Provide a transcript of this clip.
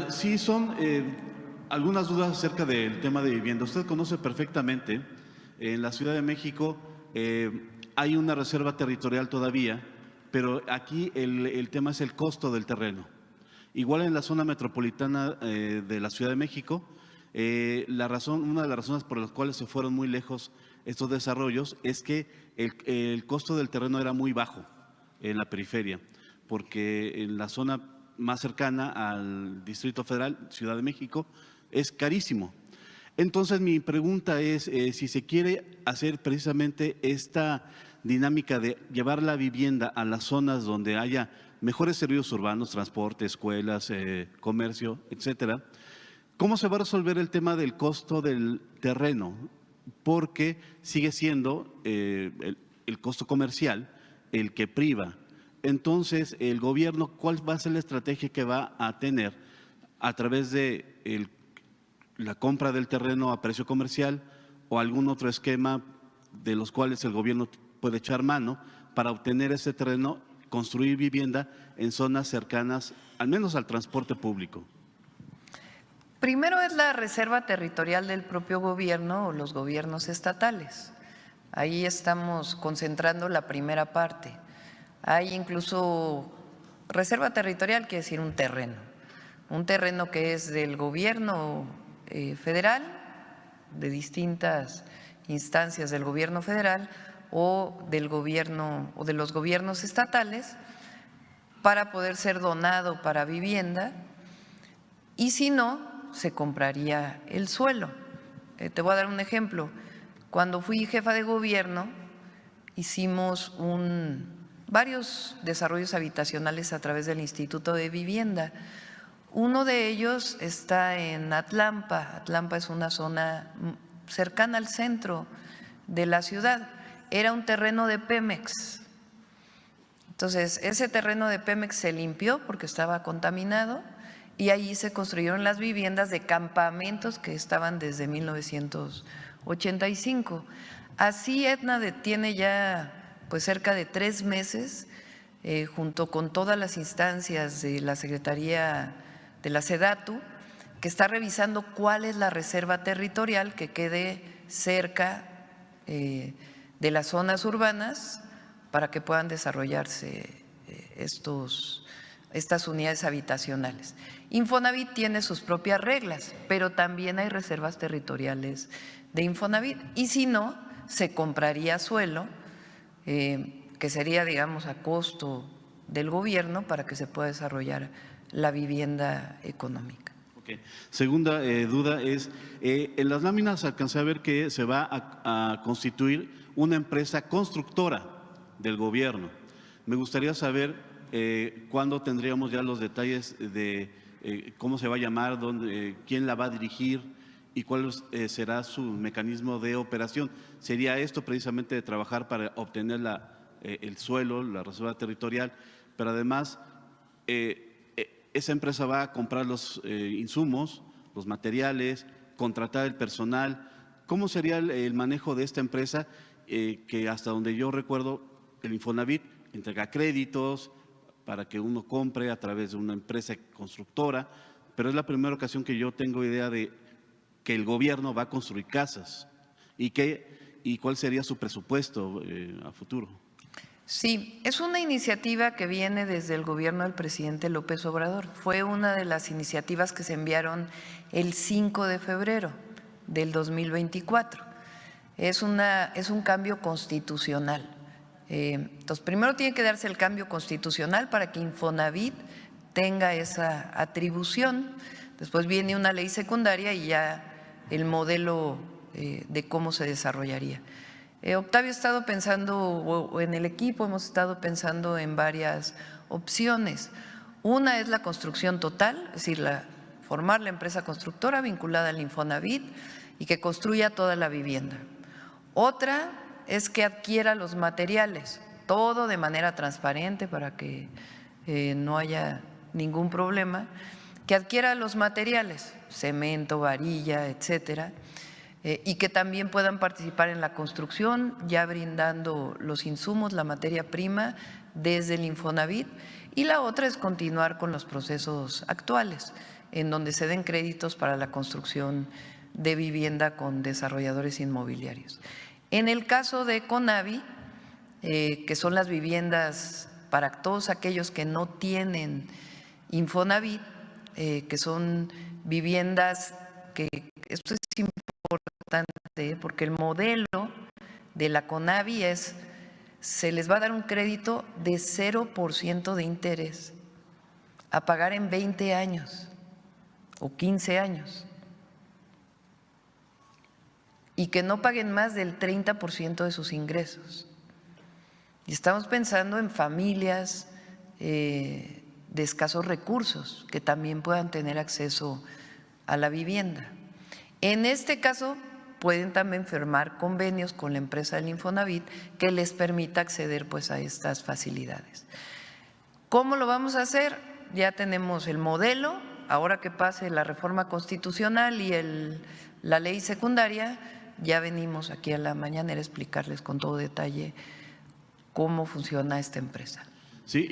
Sí, son algunas dudas acerca del tema de vivienda. Usted conoce perfectamente, en la Ciudad de México hay una reserva territorial todavía, pero aquí el tema es el costo del terreno. Igual en la zona metropolitana de la Ciudad de México, una de las razones por las cuales se fueron muy lejos estos desarrollos es que el costo del terreno era muy bajo en la periferia, porque en la zona más cercana al Distrito Federal, Ciudad de México, es carísimo. Entonces mi pregunta es si se quiere hacer precisamente esta dinámica de llevar la vivienda a las zonas donde haya mejores servicios urbanos, transporte, escuelas, comercio, etcétera. ¿Cómo se va a resolver el tema del costo del terreno? Porque sigue siendo el costo comercial el que priva. Entonces, el gobierno, ¿cuál va a ser la estrategia que va a tener a través de la compra del terreno a precio comercial o algún otro esquema de los cuales el gobierno puede echar mano para obtener ese terreno, construir vivienda en zonas cercanas, al menos al transporte público? Primero es la reserva territorial del propio gobierno o los gobiernos estatales. Ahí estamos concentrando la primera parte. Hay incluso reserva territorial, quiere decir un terreno que es del gobierno federal, de distintas instancias del gobierno federal o del gobierno o de los gobiernos estatales, para poder ser donado para vivienda, y si no, se compraría el suelo. Te voy a dar un ejemplo. Cuando fui jefa de gobierno, hicimos varios desarrollos habitacionales a través del Instituto de Vivienda. Uno de ellos está en Atlampa. Atlampa es una zona cercana al centro de la ciudad. Era un terreno de Pemex. Entonces, ese terreno de Pemex se limpió porque estaba contaminado y allí se construyeron las viviendas de campamentos que estaban desde 1985. Así Etna tiene ya pues cerca de 3 meses, junto con todas las instancias de la Secretaría de la SEDATU, que está revisando cuál es la reserva territorial que quede cerca de las zonas urbanas para que puedan desarrollarse estas unidades habitacionales. Infonavit tiene sus propias reglas, pero también hay reservas territoriales de Infonavit, y si no, se compraría suelo, que sería, digamos, a costo del gobierno para que se pueda desarrollar la vivienda económica. Okay. Segunda duda es, en las láminas alcancé a ver que se va a constituir una empresa constructora del gobierno. Me gustaría saber cuándo tendríamos ya los detalles de cómo se va a llamar, quién la va a dirigir y cuál será su mecanismo de operación. ¿Sería esto precisamente de trabajar para obtener el suelo, la reserva territorial, pero además esa empresa va a comprar los insumos, los materiales, contratar el personal? ¿Cómo sería el manejo de esta empresa que hasta donde yo recuerdo el Infonavit entrega créditos para que uno compre a través de una empresa constructora, pero es la primera ocasión que yo tengo idea de que el gobierno va a construir casas y cuál sería su presupuesto a futuro? Sí, es una iniciativa que viene desde el gobierno del presidente López Obrador. Fue una de las iniciativas que se enviaron el 5 de febrero del 2024. Es un cambio constitucional. Entonces, primero tiene que darse el cambio constitucional para que Infonavit tenga esa atribución. Después viene una ley secundaria y ya el modelo de cómo se desarrollaría. Octavio ha estado pensando, o en el equipo hemos estado pensando en varias opciones. Una es la construcción total, es decir, formar la empresa constructora vinculada al Infonavit y que construya toda la vivienda. Otra es que adquiera los materiales, todo de manera transparente para que no haya ningún problema, que adquiera los materiales, cemento, varilla, etcétera, y que también puedan participar en la construcción, ya brindando los insumos, la materia prima desde el Infonavit, y la otra es continuar con los procesos actuales, en donde se den créditos para la construcción de vivienda con desarrolladores inmobiliarios. En el caso de Conavi, que son las viviendas para todos aquellos que no tienen Infonavit, que son viviendas que, esto es importante, porque el modelo de la Conavi es, se les va a dar un crédito de 0% de interés a pagar en 20 años o 15 años y que no paguen más del 30% de sus ingresos. Y estamos pensando en familias de escasos recursos que también puedan tener acceso a la vivienda. En este caso, pueden también firmar convenios con la empresa del Infonavit que les permita acceder pues a estas facilidades. ¿Cómo lo vamos a hacer? Ya tenemos el modelo, ahora que pase la reforma constitucional y la ley secundaria, ya venimos aquí a la mañanera a explicarles con todo detalle cómo funciona esta empresa. Sí,